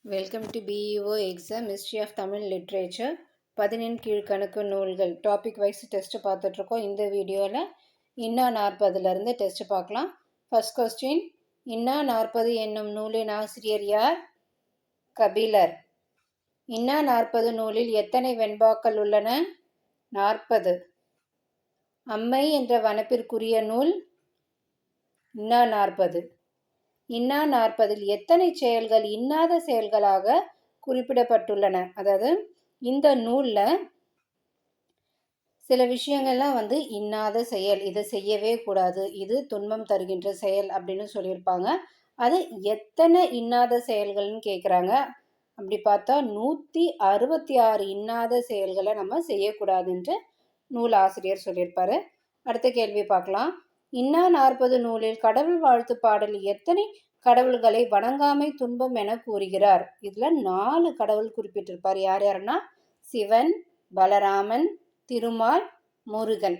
Welcome to BEO exam history of Tamil literature 11 கீழ்கணக்கு நூல்கள் topic wise test பார்த்துட்ருக்கோம். இந்த வீடியோவில் இன்னா 40லேருந்து டெஸ்ட் பார்க்கலாம். ஃபர்ஸ்ட் கொஸ்டின், இன்னா 40 என்னும் நூலின் ஆசிரியர் யார்? கபிலர். இன்னா 40 நூலில் எத்தனை வெண்பாக்கள் உள்ளன? 40. அம்மை என்ற வனப்பிற்குரிய நூல் இன்னா 40. இன்னா 40இல் எத்தனை செயல்கள் இன்னாத செயல்களாக குறிப்பிடப்பட்டுள்ளன? அதாவது இந்த நூலில் சில விஷயங்கள்லாம் இன்னாத செயல், இதை செய்யவே கூடாது, இது துன்பம் தருகின்ற செயல் அப்படின்னு சொல்லியிருப்பாங்க. அது எத்தனை இன்னாத செயல்கள்னு கேட்குறாங்க. அப்படி பார்த்தா 166 இன்னாத செயல்களை நம்ம செய்யக்கூடாதுன்ட்டு நூல் ஆசிரியர் சொல்லியிருப்பாரு. அடுத்த கேள்வி பார்க்கலாம். இன்னா 40 நூலில் கடவுள் வாழ்த்து பாடலில் எத்தனை கடவுள்களை வணங்காமை துன்பம் என கூறுகிறார்? இதுல 4 கடவுள் குறிப்பிட்டிருப்பார். யார் யாருன்னா சிவன், பலராமன், திருமால், முருகன்.